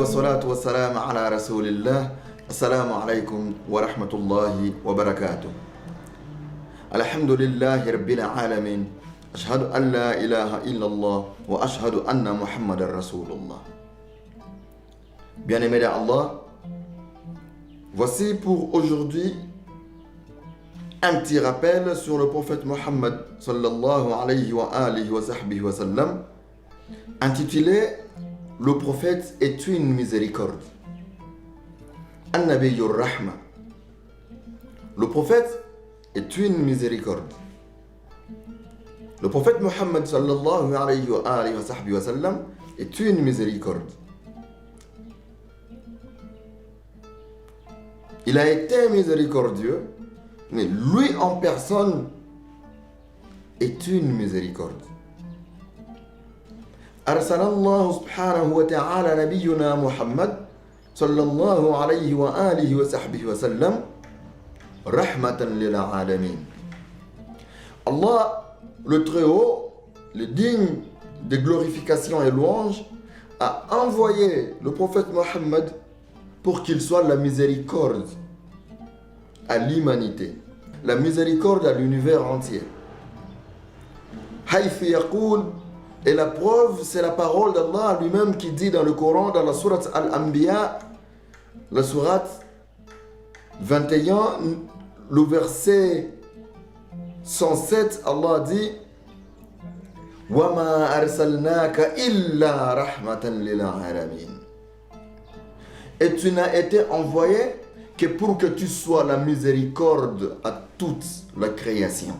والصلاة والسلام على رسول الله. السلام عليكم ورحمة الله وبركاته. الحمد لله رب العالمين. أشهد أن لا إله إلا الله وأشهد أن محمد رسول الله. Bien-aimés d'Allah, voici pour aujourd'hui un petit rappel sur le prophète Mohammed sallallahu alayhi wa alihi wa sahbihi wa sallam, intitulé Le prophète est une miséricorde. An-Nabiyyur Rahma. Le prophète est une miséricorde. Le prophète Mohammed sallallahu alayhi wa alihi wa sahbihi wa sallam est une miséricorde. Il a été miséricordieux, mais lui en personne est une miséricorde. أرسل الله سبحانه وتعالى نبينا محمد صلى الله عليه وآله وصحبه وسلم رحمة للعالمين. Allah, le Très-Haut, le digne de glorification et louange, a envoyé le prophète Mohammed pour qu'il soit la miséricorde à l'humanité, la miséricorde à l'univers entier. حيث يقول. Et la preuve, c'est la parole d'Allah lui-même qui dit dans le Coran, dans la sourate Al-Anbiya, la sourate 21, le verset 107, Allah dit وَمَا أَرْسَلْنَاكَ إِلَّا رَحْمَةً لِلْعَالَمِينَ. Et tu n'as été envoyé que pour que tu sois la miséricorde à toute la création.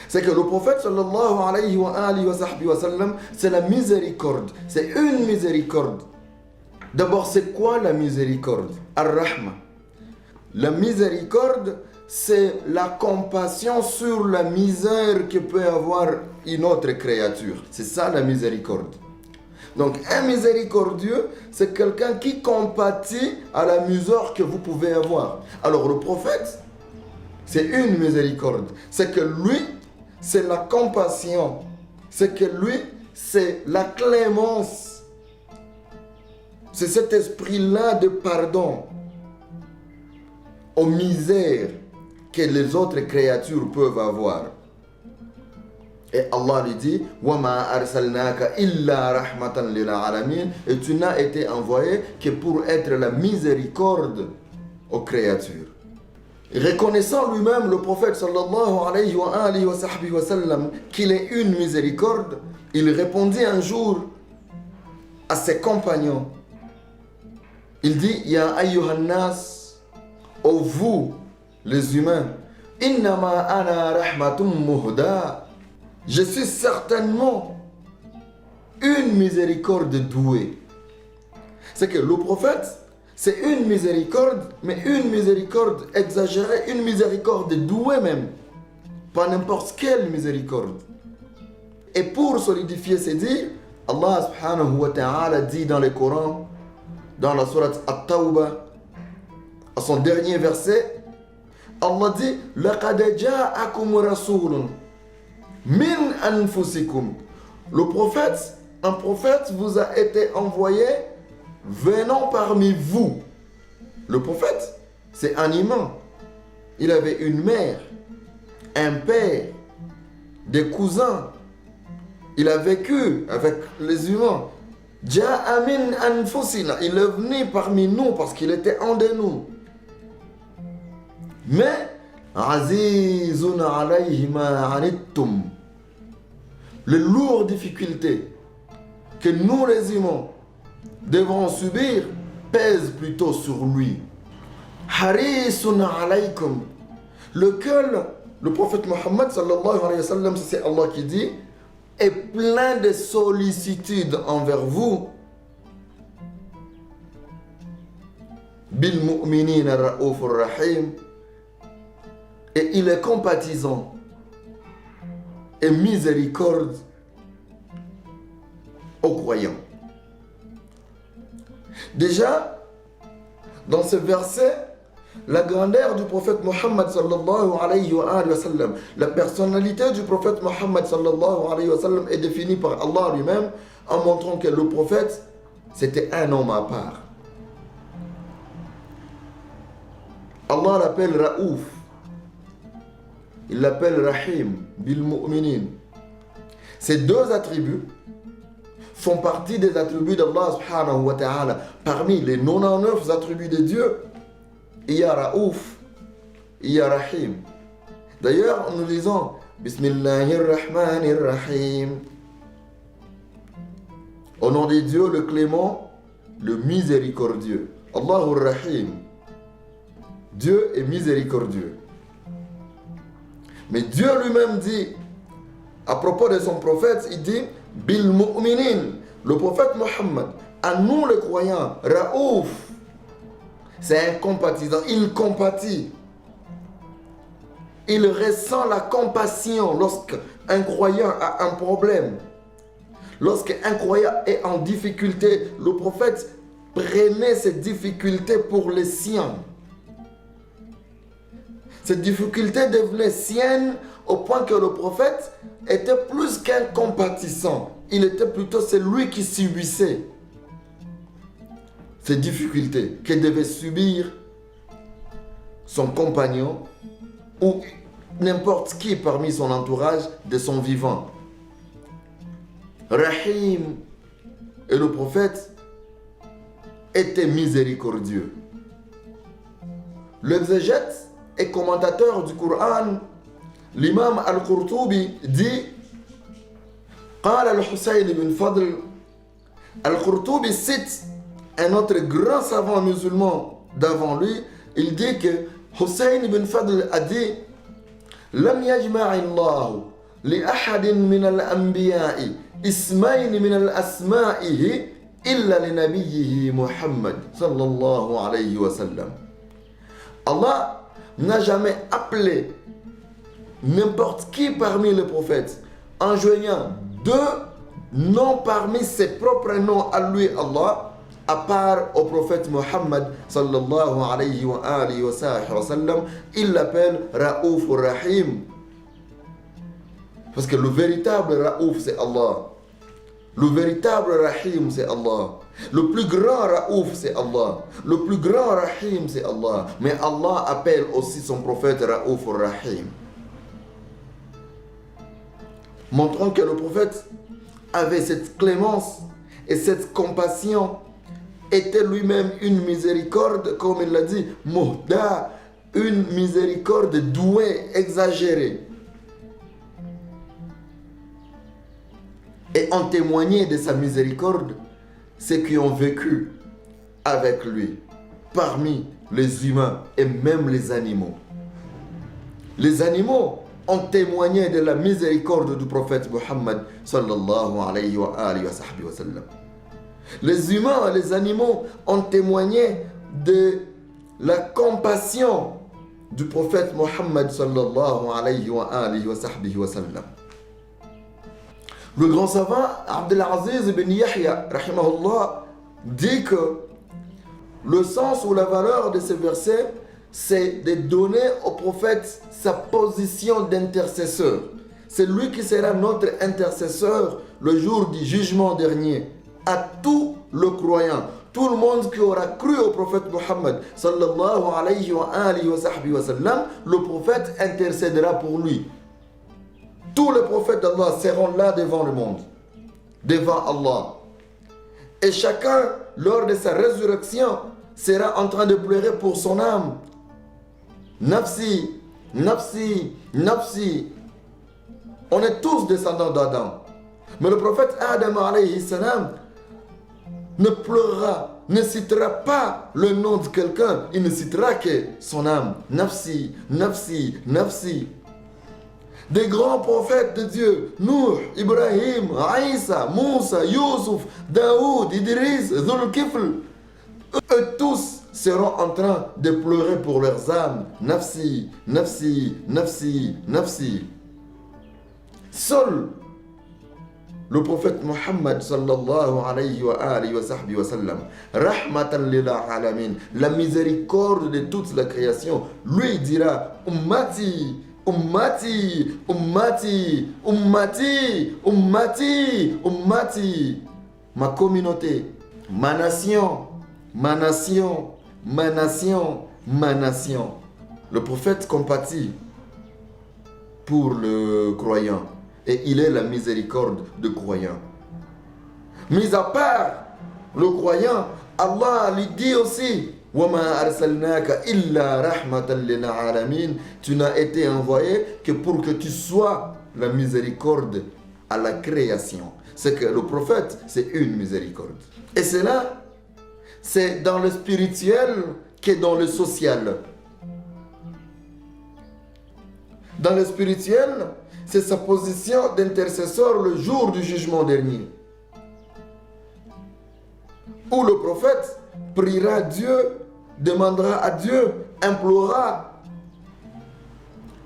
C'est que le prophète sallallahu alayhi wa alihi wa sahbihi wa sallam, c'est la miséricorde, c'est une miséricorde. D'abord, c'est quoi la miséricorde? Ar-Rahma. La miséricorde, c'est la compassion sur la misère que peut avoir une autre créature. C'est ça la miséricorde. Donc, un miséricordieux, c'est quelqu'un qui compatit à la misère que vous pouvez avoir. Alors, le prophète, c'est une miséricorde. C'est que lui, c'est la compassion, c'est que lui, c'est la clémence. C'est cet esprit-là de pardon aux misères que les autres créatures peuvent avoir. Et Allah lui dit وَمَا أَرْسَلْنَاكَ إِلَّا رَحْمَةً لِلْعَالَمِينَ. Et tu n'as été envoyé que pour être la miséricorde aux créatures. Reconnaissant lui-même le prophète sallallahu alayhi wa alihi wa sahbihi wa sallam qu'il est une miséricorde, il répondit un jour à ses compagnons. Il dit Ya ayyuhan nas, ô vous les humains, innama ana rahmatum muhda. Je suis certainement une miséricorde douée. C'est que le prophète, c'est une miséricorde, mais une miséricorde exagérée, une miséricorde douée même. Pas n'importe quelle miséricorde. Et pour solidifier ces dires, Allah subhanahu wa ta'ala dit dans le Coran, dans la sourate At-Tawbah, à son dernier verset, Allah dit لَقَدْ جَاءَكُمْ رَسُولٌ مِنْ أَنفُسِكُمْ. Le prophète, un prophète vous a été envoyé venant parmi vous. Le prophète, c'est un humain. Il avait une mère, un père, des cousins. Il a vécu avec les humains. Ja'a min anfusina. Il est venu parmi nous parce qu'il était un de nous. Mais azizun alayhi ma anittum. Les lourdes difficultés que nous les humains devons subir pèse plutôt sur lui. Harisun alaykum, lequel le prophète Mohammed sallallahu alayhi wa sallam, c'est Allah qui dit, est plein de sollicitude envers vous. Bil mu'minina ra'ufur rahim, et il est compatissant et miséricorde aux croyants. Déjà, dans ce verset, la grandeur du prophète Mohammed sallallahu alayhi wa sallam, la personnalité du prophète Mohammed sallallahu alayhi wa sallam est définie par Allah lui-même en montrant que le prophète, c'était un homme à part. Allah l'appelle Raouf. Il l'appelle Rahim, bil mu'minin. Ces deux attributs font partie des attributs d'Allah subhanahu wa ta'ala. Parmi les 99 attributs de Dieu, il y a Raouf, il y a Rahim. D'ailleurs, nous disons Bismillahirrahmanirrahim. Au nom de Dieu, le clément, le miséricordieux. Allahur Rahim. Dieu est miséricordieux. Mais Dieu lui-même dit, à propos de son prophète, il dit Bil mu'minin, le prophète Mohammed, à nous les croyants, Raouf, c'est un compatisant, il compatit. Il ressent la compassion lorsqu'un croyant a un problème. Lorsqu'un croyant est en difficulté, le prophète prenait ces difficultés pour les siens. Cette difficulté devenait sienne au point que le prophète était plus qu'un compatissant. Il était plutôt celui qui subissait ces difficultés que devait subir son compagnon ou n'importe qui parmi son entourage de son vivant. Rahim et le prophète étaient miséricordieux. L'exégète et commentateur du Coran, l'imam Al-Qurtubi dit قال الحسين بن فضل. Al-Qurtubi cite un autre grand savant musulman d'avant lui. Il dit que Hussein ibn Fadl a dit لم يجمع الله لأحد من الأنبياء اسمين من الأسمائه إلا لنبيه محمد صلى الله عليه وسلم. Allah n'a jamais appelé n'importe qui parmi les prophètes en joignant deux noms parmi ses propres noms à lui, Allah, à part au prophète Mohammed sallallahu alayhi wa alihi wa sallam. Il l'appelle Raouf ou Rahim. Parce que le véritable Raouf, c'est Allah. Le véritable Rahim, c'est Allah. Le plus grand Raouf, c'est Allah. Le plus grand Rahim, c'est Allah. Mais Allah appelle aussi son prophète Raouf ou Rahim. Montrant que le prophète avait cette clémence et cette compassion, était lui-même une miséricorde, comme il l'a dit, Muhda, une miséricorde douée, exagérée. Et en témoigné de sa miséricorde, ceux qui ont vécu avec lui, parmi les humains et même les animaux. Les animaux ont témoigné de la miséricorde du prophète Mohammed sallallahu alayhi wa alihi wa sahbihi wa sallam. Les humains et les animaux ont témoigné de la compassion du prophète Mohammed sallallahu alayhi wa alihi wa sahbihi wa sallam. Le grand savant Abdelaziz ibn Yahya rahimahullah dit que le sens ou la valeur de ce verset, c'est de donner au prophète sa position d'intercesseur. C'est lui qui sera notre intercesseur le jour du jugement dernier. À tout le croyant, tout le monde qui aura cru au prophète Mohammed sallallahu alayhi wa alihi wa sahbihi wa sallam, le prophète intercédera pour lui. Tous les prophètes d'Allah seront là devant le monde, devant Allah. Et chacun, lors de sa résurrection, sera en train de pleurer pour son âme. Nafsi, nafsi, nafsi. On est tous descendants d'Adam. Mais le prophète Adam alayhi salam ne pleurera, ne citera pas le nom de quelqu'un. Il ne citera que son âme. Nafsi, nafsi, nafsi. Des grands prophètes de Dieu, Nuh, Ibrahim, Aïssa, Moussa, Youssouf, Daoud, Idriss, Zulkifl, eux tous seront en train de pleurer pour leurs âmes. Nafsi, nafsi, nafsi, nafsi. Seul le prophète Mohammed sallallahu alayhi wa alihi wa sahbihi wa sallam, rahmatan lil alamin, la miséricorde de toute la création, lui dira Ummati, Ummati, Ummati, Ummati, Ummati, Ummati. ma communauté, ma nation, ma nation, ma nation, ma nation. Le prophète compatit pour le croyant et il est la miséricorde du croyant. Mis à part le croyant, Allah lui dit aussi وَمَا أَرْسَلْنَاكَ إِلَّا رَحْمَةً لِلْعَالَمِينَ. Tu n'as été envoyé que pour que tu sois la miséricorde à la création. C'est que le prophète, c'est une miséricorde. Et cela, c'est dans le spirituel que dans le social. Dans le spirituel, c'est sa position d'intercesseur le jour du jugement dernier. Où le prophète priera Dieu, demandera à Dieu, implorera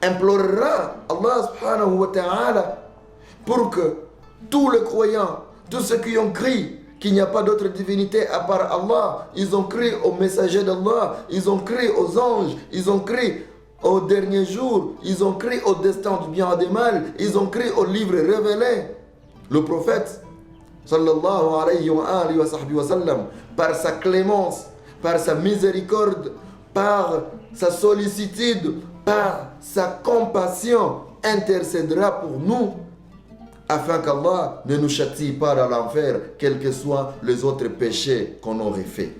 Allah subhanahu wa ta'ala pour que tous les croyants, tous ceux qui ont crié qu'il n'y a pas d'autre divinité à part Allah, ils ont crié aux messagers d'Allah, ils ont crié aux anges, ils ont crié au dernier jour, ils ont crié au destin du bien et du mal, ils ont crié au livre révélé. Le prophète sallallahu alayhi wa sallam, par sa clémence, par sa miséricorde, par sa sollicitude, par sa compassion, intercédera pour nous afin qu'Allah ne nous châtie pas dans l'enfer, quels que soient les autres péchés qu'on aurait fait.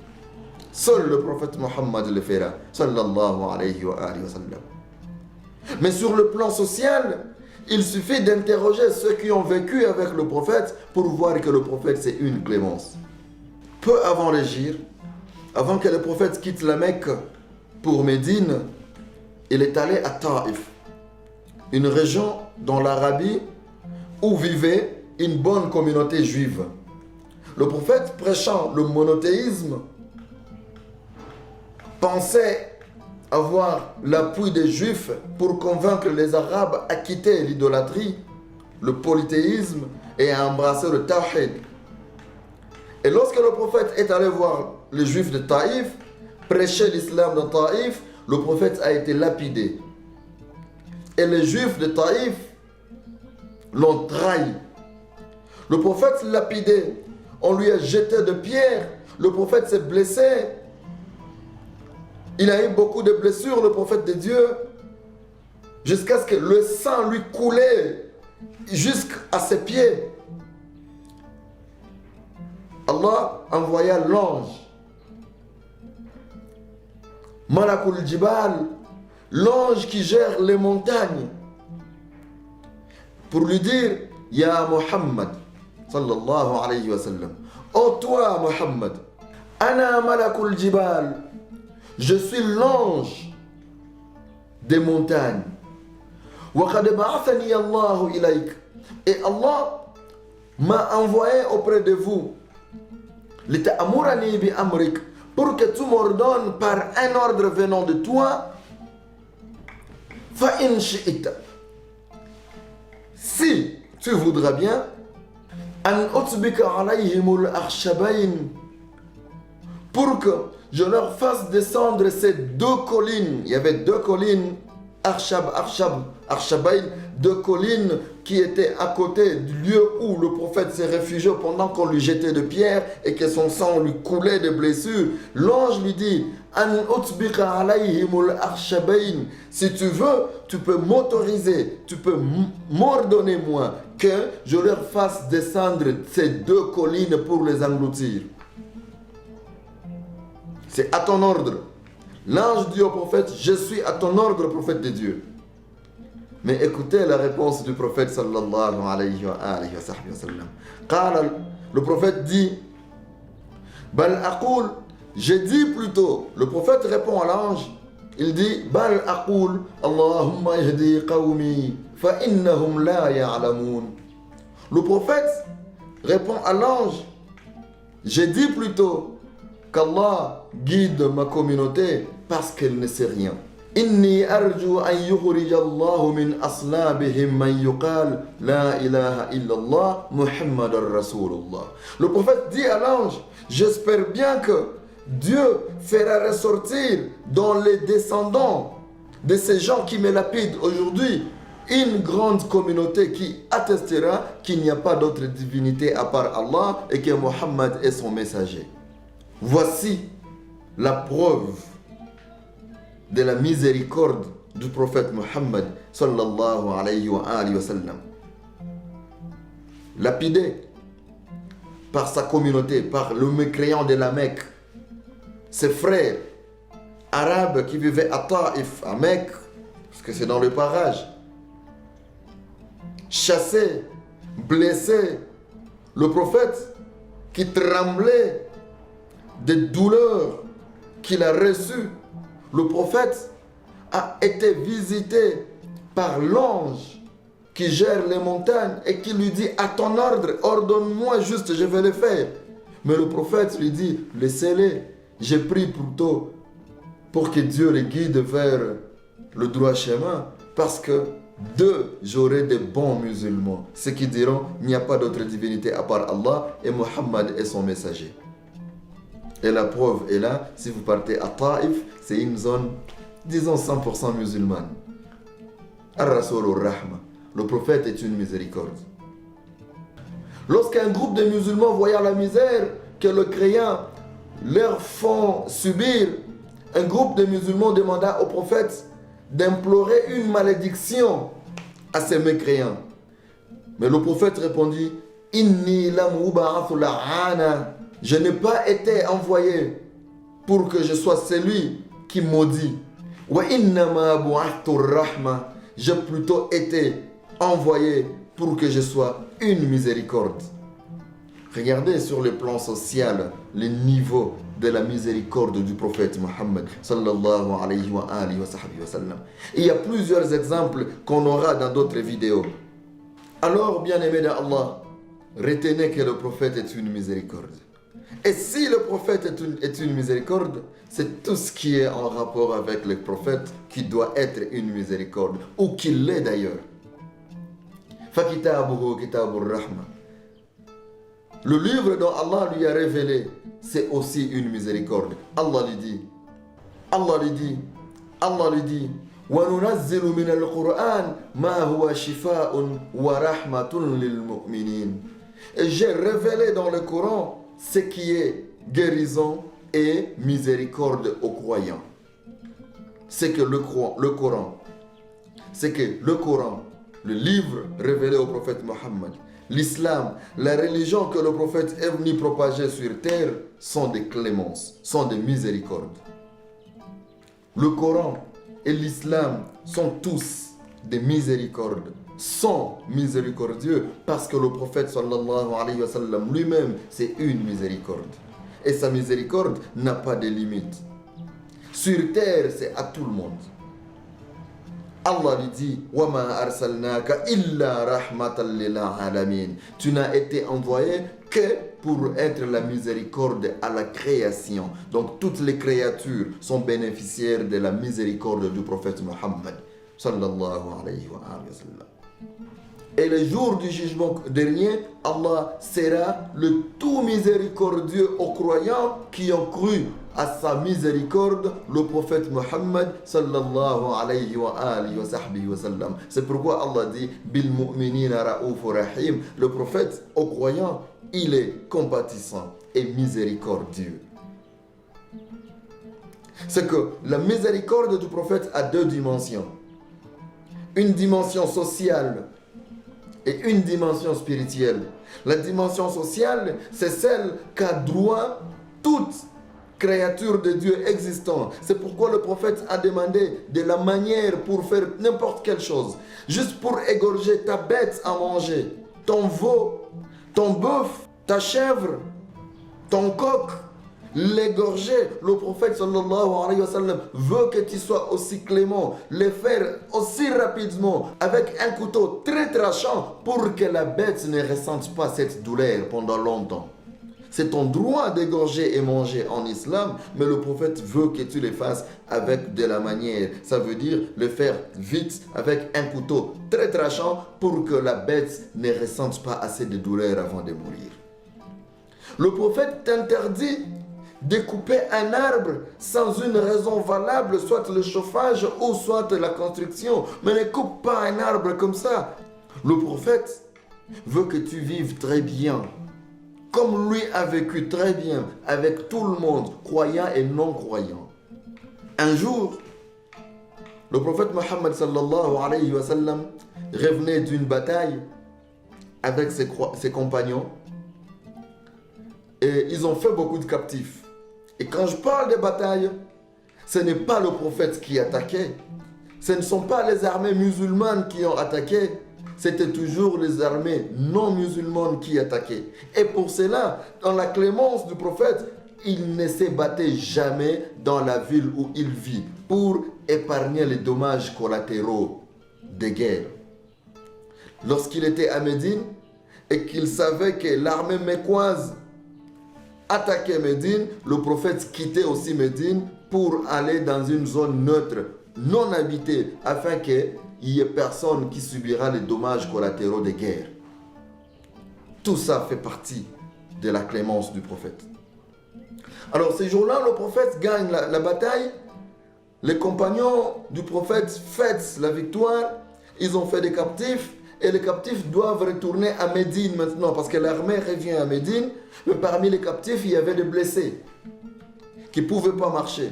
Seul le prophète Mohammed le fera, sallallahu alayhi wa sallam. Mais sur le plan social, il suffit d'interroger ceux qui ont vécu avec le prophète pour voir que le prophète c'est une clémence. Peu avant l'hégire, avant que le prophète quitte la Mecque pour Médine, il est allé à Taïf, une région dans l'Arabie où vivait une bonne communauté juive. Le prophète, prêchant le monothéisme, pensait avoir l'appui des Juifs pour convaincre les Arabes à quitter l'idolâtrie, le polythéisme et à embrasser le tawhid. Et lorsque le prophète est allé voir les Juifs de Taïf, prêcher l'islam dans Taïf, le prophète a été lapidé. Et les Juifs de Taïf l'ont trahi. Le prophète lapidé, on lui a jeté de pierres, le prophète s'est blessé. Il a eu beaucoup de blessures, le prophète de Dieu, jusqu'à ce que le sang lui coulait jusqu'à ses pieds. Allah envoya l'ange, Malakul Jibal, l'ange qui gère les montagnes, pour lui dire, Ya Muhammad, sallallahu alayhi wa sallam, ô toi Muhammad, Ana Malakul Jibal, je suis l'ange des montagnes. Et Allah m'a envoyé auprès de vous pour que tu m'ordonnes par un ordre venant de toi. Si tu voudras bien, pour que je leur fasse descendre ces deux collines. Il y avait deux collines, Arshabayn, deux collines qui étaient à côté du lieu où le prophète s'est réfugié pendant qu'on lui jetait de pierres et que son sang lui coulait de blessures. L'ange lui dit, si tu veux, tu peux m'autoriser, tu peux m'ordonner moi que je leur fasse descendre ces deux collines pour les engloutir. C'est à ton ordre. L'ange dit au prophète, je suis à ton ordre, prophète de Dieu. Mais écoutez la réponse du prophète sallallahu alayhi wa sallam. Le prophète dit, Bal aqul, j'ai dit plutôt. Le prophète répond à l'ange, il dit, Bal aqul, Allahumma ihdi qawmi, fa innahum la ya'lamun. Le prophète répond à l'ange, j'ai dit plutôt qu'Allah guide ma communauté parce qu'elle ne sait rien. Inni arju an yukhrij Allah min aslabihim man yuqal la ilaha illallah Muhammadar Rasulullah. Le prophète dit à l'ange, j'espère bien que Dieu fera ressortir dans les descendants de ces gens qui me lapident aujourd'hui une grande communauté qui attestera qu'il n'y a pas d'autre divinité à part Allah et que Mohammed est son messager. Voici la preuve de la miséricorde du prophète Mohammed sallallahu alayhi wa sallam. Lapidé par sa communauté, par le mécréant de la Mecque, ses frères arabes qui vivaient à Taïf, à Mecque, parce que c'est dans le parage, chassé, blessé, le prophète qui tremblait des douleurs qu'il a reçues, le prophète a été visité par l'ange qui gère les montagnes et qui lui dit « À ton ordre, ordonne-moi juste, je vais le faire. » Mais le prophète lui dit « Laissez-les, j'ai pris plutôt pour que Dieu les guide vers le droit chemin, parce que d'eux, j'aurai des bons musulmans, ceux qui diront il n'y a pas d'autre divinité à part Allah et Muhammad est son messager. » Et la preuve est là, si vous partez à Taïf, c'est une zone, disons 100% musulmane. Ar-Rasoul al-Rahma, le prophète est une miséricorde. Lorsqu'un groupe de musulmans voyant la misère que le croyant leur font subir, un groupe de musulmans demanda au prophète d'implorer une malédiction à ces mécréants. Mais le prophète répondit « Inni lam uba'athu la'ana » Je n'ai pas été envoyé pour que je sois celui qui maudit. « Wa innama bu'athu rahma » J'ai plutôt été envoyé pour que je sois une miséricorde. Regardez sur le plan social le niveau de la miséricorde du prophète Mohammed sallallahu alayhi wa sallam. Il y a plusieurs exemples qu'on aura dans d'autres vidéos. Alors, bien-aimés d'Allah, retenez que le prophète est une miséricorde. Et si le prophète est une miséricorde, c'est tout ce qui est en rapport avec le prophète qui doit être une miséricorde, ou qu'il l'est d'ailleurs. فَكِتَابُهُ كِتَابُ الرَّحْمَةِ Le livre dont Allah lui a révélé, c'est aussi une miséricorde. Allah lui dit, وَنُنَزِّلُ مِنَ الْقُرْآنِ مَا هُوَ شِفَاءٌ وَرَحْمَةٌ لِلْمُؤْمِنِينَ Et j'ai révélé dans le Coran ce qui est guérison et miséricorde aux croyants. C'est que le Coran, le livre révélé au prophète Mohammed, l'islam, la religion que le prophète est venu propager sur terre sont des clémences, sont des miséricordes. Le Coran et l'islam sont tous des miséricordes, sont miséricordieux parce que le prophète sallallahu alayhi wa sallam lui-même c'est une miséricorde. Et sa miséricorde n'a pas de limite. Sur terre, c'est à tout le monde. Allah lui dit « Wa ma arsalnaka illa rahmatan lil alamin » Tu n'as été envoyé que pour être la miséricorde à la création. Donc toutes les créatures sont bénéficiaires de la miséricorde du prophète Mohammed sallallahu alayhi wa sallam. Et le jour du jugement dernier, Allah sera le tout miséricordieux aux croyants qui ont cru à sa miséricorde, le prophète Mohammed sallallahu alayhi wa sallam. C'est pourquoi Allah dit Bil mu'minina ra'ufur rahim. Le prophète aux croyants, il est compatissant et miséricordieux. C'est que la miséricorde du prophète a deux dimensions. Une dimension sociale et une dimension spirituelle. La dimension sociale, c'est celle qu'a droit toute créature de Dieu existante. C'est pourquoi le prophète a demandé de la manière pour faire n'importe quelle chose. Juste pour égorger ta bête à manger, ton veau, ton bœuf, ta chèvre, ton coq, l'égorger. Le prophète sallallahu alayhi wa sallam veut que tu sois aussi clément, le faire aussi rapidement avec un couteau très tranchant pour que la bête ne ressente pas cette douleur pendant longtemps. C'est ton droit d'égorger et manger en islam, mais le prophète veut que tu le fasses avec de la manière. Ça veut dire le faire vite avec un couteau très tranchant pour que la bête ne ressente pas assez de douleur avant de mourir. Le prophète t'interdit découper un arbre sans une raison valable, soit le chauffage ou soit la construction. Mais ne coupe pas un arbre comme ça. Le prophète veut que tu vives très bien, comme lui a vécu très bien avec tout le monde, croyant et non croyant. Un jour, le prophète Mohammed sallallahu alayhi wa sallam revenait d'une bataille avec ses compagnons et ils ont fait beaucoup de captifs. Et quand je parle de bataille, ce n'est pas le prophète qui attaquait, ce ne sont pas les armées musulmanes qui ont attaqué, c'était toujours les armées non musulmanes qui attaquaient. Et pour cela, dans la clémence du prophète, il ne se battait jamais dans la ville où il vit pour épargner les dommages collatéraux des guerres. Lorsqu'il était à Médine et qu'il savait que l'armée mécoise attaquait Médine, le prophète quittait aussi Médine pour aller dans une zone neutre, non habitée, afin qu'il n'y ait personne qui subira les dommages collatéraux des guerres. Tout ça fait partie de la clémence du prophète. Alors ces jours-là, le prophète gagne la bataille. Les compagnons du prophète fêtent la victoire. Ils ont fait des captifs. Et les captifs doivent retourner à Médine maintenant parce que l'armée revient à Médine. Mais parmi les captifs, il y avait des blessés qui ne pouvaient pas marcher.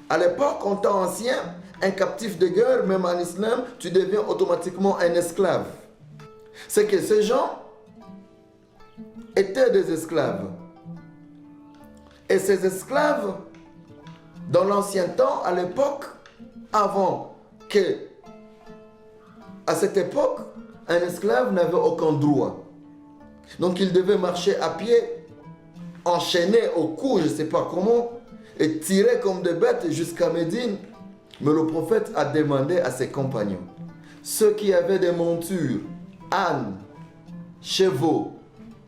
À l'époque, en temps ancien, un captif de guerre, même en islam, tu deviens automatiquement un esclave. C'est que ces gens étaient des esclaves. Et ces esclaves, dans l'ancien temps, à l'époque, avant que, à cette époque, un esclave n'avait aucun droit. Donc il devait marcher à pied, enchaîné au cou, je ne sais pas comment, et tirer comme des bêtes jusqu'à Médine. Mais le prophète a demandé à ses compagnons, ceux qui avaient des montures, ânes, chevaux,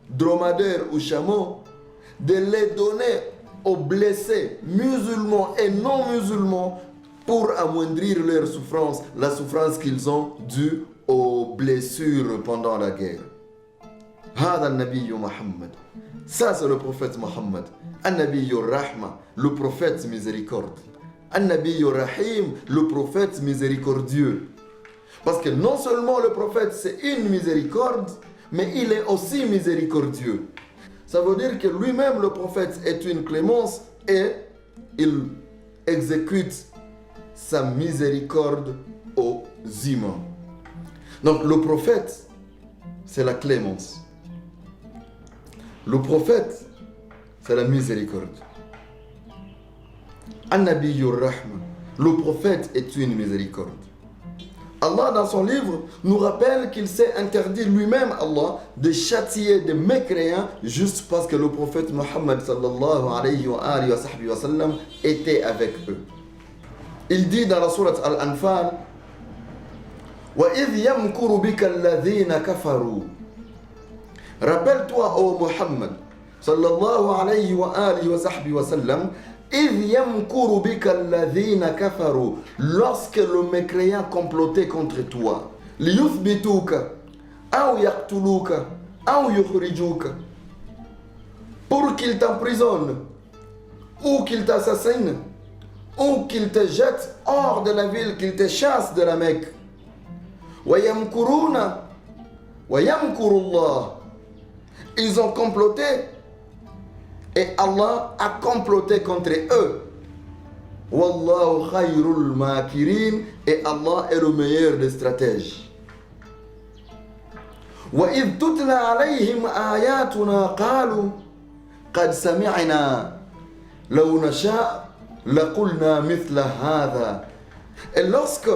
dromadaires ou chameaux, de les donner aux blessés musulmans et non musulmans pour amoindrir leur souffrance, la souffrance qu'ils ont due aux blessures pendant la guerre. Hada al-Nabiyyu Muhammad. Ça c'est le prophète Muhammad. Al-Nabiyyu Rahma, le prophète miséricorde. Al-Nabiyyu Rahim, le prophète miséricordieux. Parce que non seulement le prophète c'est une miséricorde, mais il est aussi miséricordieux. Ça veut dire que lui-même, le prophète, est une clémence et il exécute sa miséricorde aux humains. Donc le prophète, c'est la clémence. Le prophète, c'est la miséricorde. An-Nabiyyu Rahma, le prophète est une miséricorde. Allah, dans son livre, nous rappelle qu'il s'est interdit lui-même, Allah, de châtier des mécréants juste parce que le prophète Mohammed sallallahu alayhi wa sallam était avec eux. Il dit dans la sourate Al-Anfal, وَإِذْ يَمْكُرُ بِكَ الَّذِينَ كَفَرُوا. Rappelle-toi, ô Mohammed sallallahu alayhi wa sallam, إِذْ يَمْكُرُ بِكَ الَّذِينَ كَفَرُوا, lorsque le mécréant complotait contre toi, لِيُثْبِتُوكَ أَوْ يَقْتُلُوكَ أَوْ يُخْرِجُوكَ, pour qu'il t'emprisonne, ou qu'il t'assassine, ou qu'il te jette hors de la ville, qu'il te chasse de la Mecque. وَيَمْكُرُونَ وَيَمْكُرُ اللَّهُ, ils ont comploté et Allah a comploté contre eux. Wallahu khayrul makirin, et Allah est le meilleur des stratèges. Wa idh tutla alayhim ayatuna qalu qad sami'na law nasha laqulna mithla hadha. Et lorsque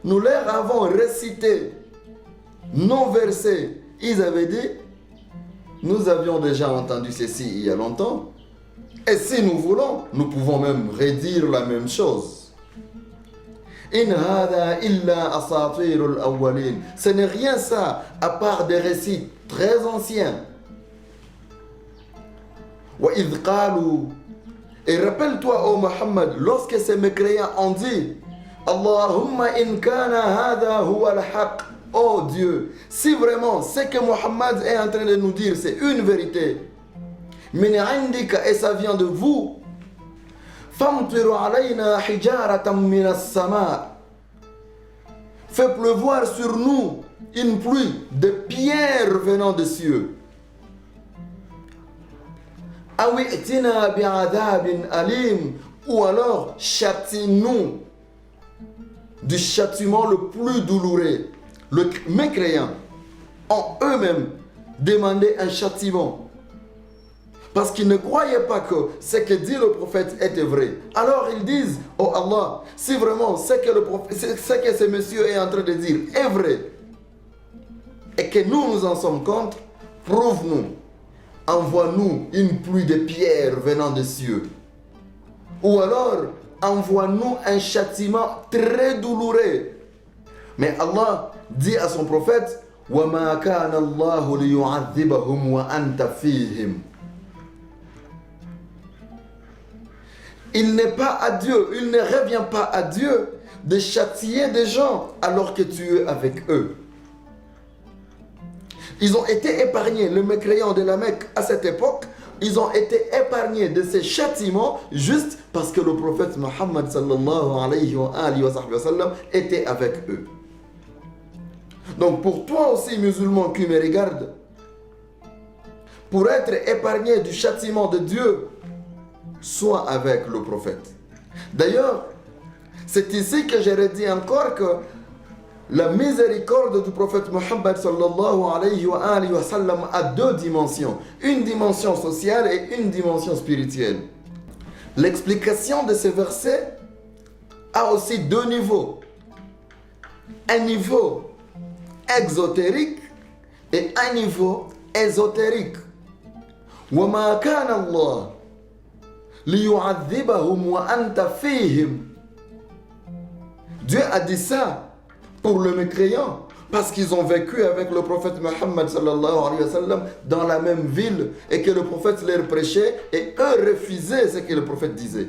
nous leur avons récité nos versets, ils avaient dit: nous avions déjà entendu ceci il y a longtemps, et si nous voulons, nous pouvons même redire la même chose. In hada illa asatirul awwalin. Ce n'est rien ça, à part des récits très anciens. Wa idh qalu, et rappelle-toi, ô Muhammad, lorsque ces mécréants ont dit: Allahumma in kana hada huwa al-haq. Oh Dieu, si vraiment ce que Muhammad est en train de nous dire, c'est une vérité, min indika, et ça vient de vous. Famtiru alayna hijaratan min as-sama. Fais pleuvoir sur nous une pluie de pierres venant des cieux. Aw i'tina bi'adhabin alim, ou alors châtie-nous du châtiment le plus douloureux. Les mécréants ont eux-mêmes demandé un châtiment parce qu'ils ne croyaient pas que ce que dit le prophète était vrai. Alors ils disent: oh Allah, si vraiment ce que ce monsieur est en train de dire est vrai et que nous en sommes contre, prouve-nous, envoie-nous une pluie de pierres venant des cieux, ou alors envoie-nous un châtiment très douloureux. Mais Allah dit à son prophète: وَمَا كَانَ اللَّهُ لِيُعَذِّبَهُمْ وَأَنْتَ فِيهِمْ. Il n'est pas à Dieu, il ne revient pas à Dieu de châtier des gens alors que tu es avec eux. Ils ont été épargnés, les mécréants de la Mecque à cette époque, ils ont été épargnés de ces châtiments juste parce que le prophète Mohammed sallallahu alayhi wa sallam était avec eux. Donc pour toi aussi musulman qui me regarde, pour être épargné du châtiment de Dieu, sois avec le prophète. D'ailleurs, c'est ici que je redis encore que la miséricorde du prophète Mohammed sallallahu alayhi wa sallam a deux dimensions. Une dimension sociale et une dimension spirituelle. L'explication de ces versets a aussi deux niveaux. Un niveau exotérique et un niveau ésotérique. وَمَا كَانَ اللَّهُ لِيُعَذِّبَهُمْ وَأَنْتَ فِيهِمْ. Dieu a dit ça pour le mécréant parce qu'ils ont vécu avec le prophète Mohammed sallallahu alayhi wa sallam dans la même ville et que le prophète leur prêchait et eux refusaient ce que le prophète disait.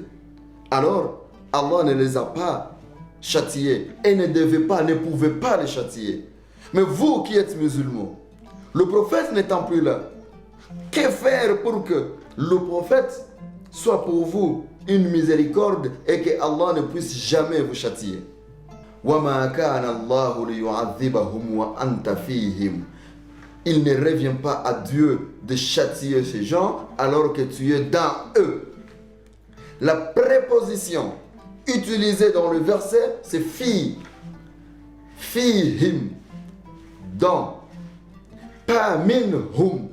Alors Allah ne les a pas châtiés et ne pouvait pas les châtier. Mais vous qui êtes musulmans, le prophète n'étant plus là, que faire pour que le prophète soit pour vous une miséricorde et que Allah ne puisse jamais vous châtier? وَمَا كَانَ اللَّهُ لِيُعَذِّبَهُمْ وَأَنْتَ فِيهِمْ. Il ne revient pas à Dieu de châtier ces gens alors que tu es dans eux. La préposition utilisée dans le verset, c'est fi. Fihim. Dans. Pas minhum.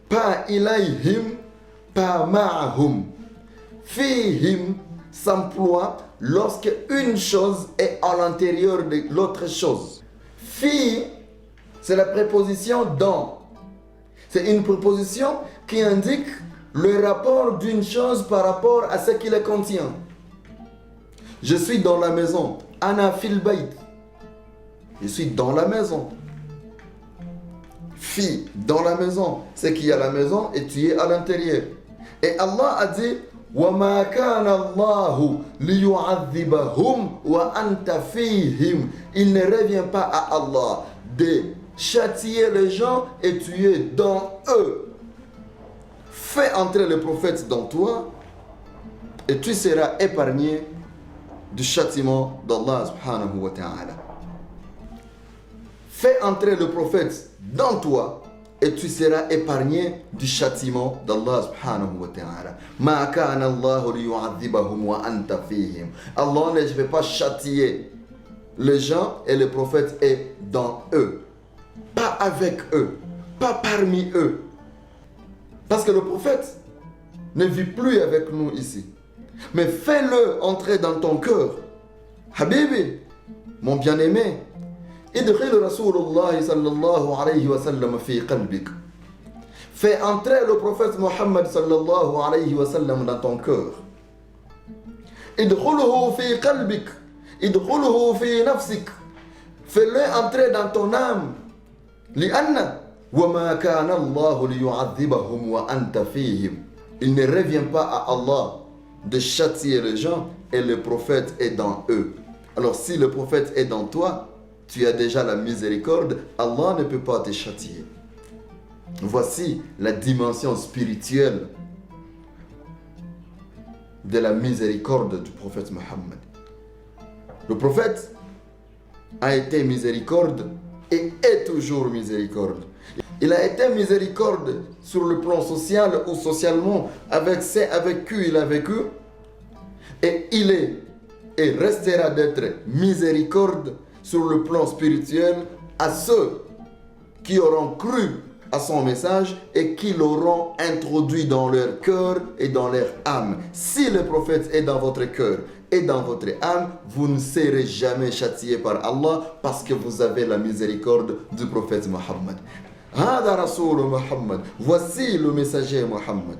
Pas ilayhim. Pas ma'hum. Fihim s'emploie lorsque une chose est à l'intérieur de l'autre chose. Fi, c'est la préposition dans. C'est une préposition qui indique le rapport d'une chose par rapport à ce qui la contient. Je suis dans la maison. Ana fil bayt. Je suis dans la maison. Fi, dans la maison. C'est qu'il y a la maison et tu es à l'intérieur. Et Allah a dit: وَمَا كَانَ اللَّهُ لِيُعَذِّبَهُمْ وَأَنْتَ فِيهِمْ. Il ne revient pas à Allah de châtier les gens et tu es dans eux. Fais entrer le prophète dans toi et tu seras épargné du châtiment d'Allah subhanahu wa ta'ala. Fais entrer le prophète dans toi et tu seras épargné du châtiment d'Allah subhanahu wa ta'ala. Ma kana Allahu liyu'adhibahum wa anta fihim. Allah ne veut pas châtier les gens et le prophète est dans eux. Pas avec eux, pas parmi eux. Parce que le prophète ne vit plus avec nous ici. Mais fais-le entrer dans ton cœur. Habibi, mon bien-aimé, idkhil Rasulullah sallallahu alayhi wa sallam fi qalbik. Fais entrer le prophète Mohammed sallallahu alayhi wa sallam dans ton cœur. Idkhuluhu fi qalbik. Idkhuluhu fi nafsik. Fais-le entrer dans ton âme. Li'anna wa ma kana Allah liyu'adhibahum wa anta fihim. Il ne revient pas à Allah de châtier les gens et le prophète est dans eux. Alors si le prophète est dans toi, tu as déjà la miséricorde, Allah ne peut pas te châtier. Voici la dimension spirituelle de la miséricorde du prophète Mohammed. Le prophète a été miséricorde et est toujours miséricorde. Il a été miséricorde sur le plan social ou socialement avec qui il a vécu. Et il est et restera d'être miséricorde sur le plan spirituel à ceux qui auront cru à son message et qui l'auront introduit dans leur cœur et dans leur âme. Si le prophète est dans votre cœur et dans votre âme, vous ne serez jamais châtié par Allah parce que vous avez la miséricorde du prophète Mohammed. Hada Rasoul Muhammad, voici le messager Muhammad.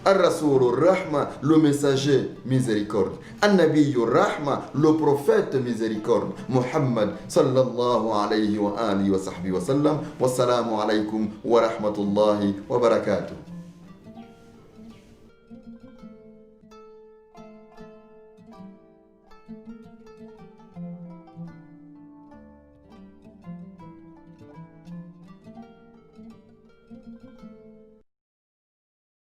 Ar-Rasoul Rahma, le messager miséricorde. An-Nabi Rahma, le prophète miséricorde. Muhammad sallallahu alayhi wa alihi wa sahbihi wa sallam. Wassalamu alaykum wa rahmatullahi wa barakatuh.